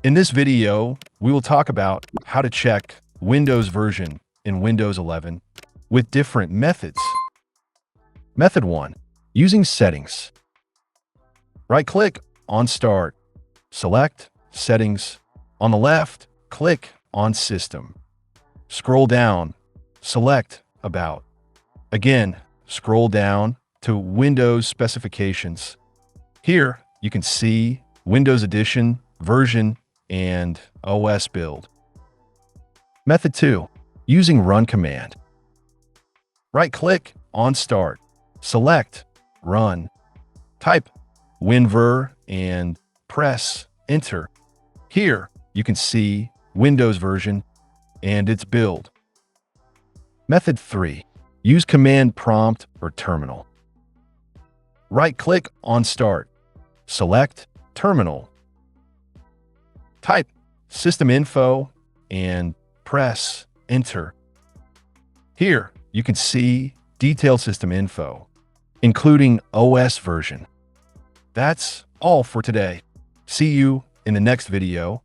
In this video, we will talk about how to check Windows version in Windows 11 with different methods. Method 1. Using settings. Right-click on Start. Select Settings. On the left, click on System. Scroll down. Select About. Again, scroll down to Windows Specifications. Here, you can see Windows Edition, version, and OS build. Method 2. Using Run command. Right-click on Start. Select Run. Type WinVer and press Enter. Here, you can see Windows version and its build. Method 3. Use Command Prompt or Terminal. Right-click on Start. Select Terminal. Type System Info and press Enter. Here, you can see detailed system info, including OS version. That's all for today. See you in the next video.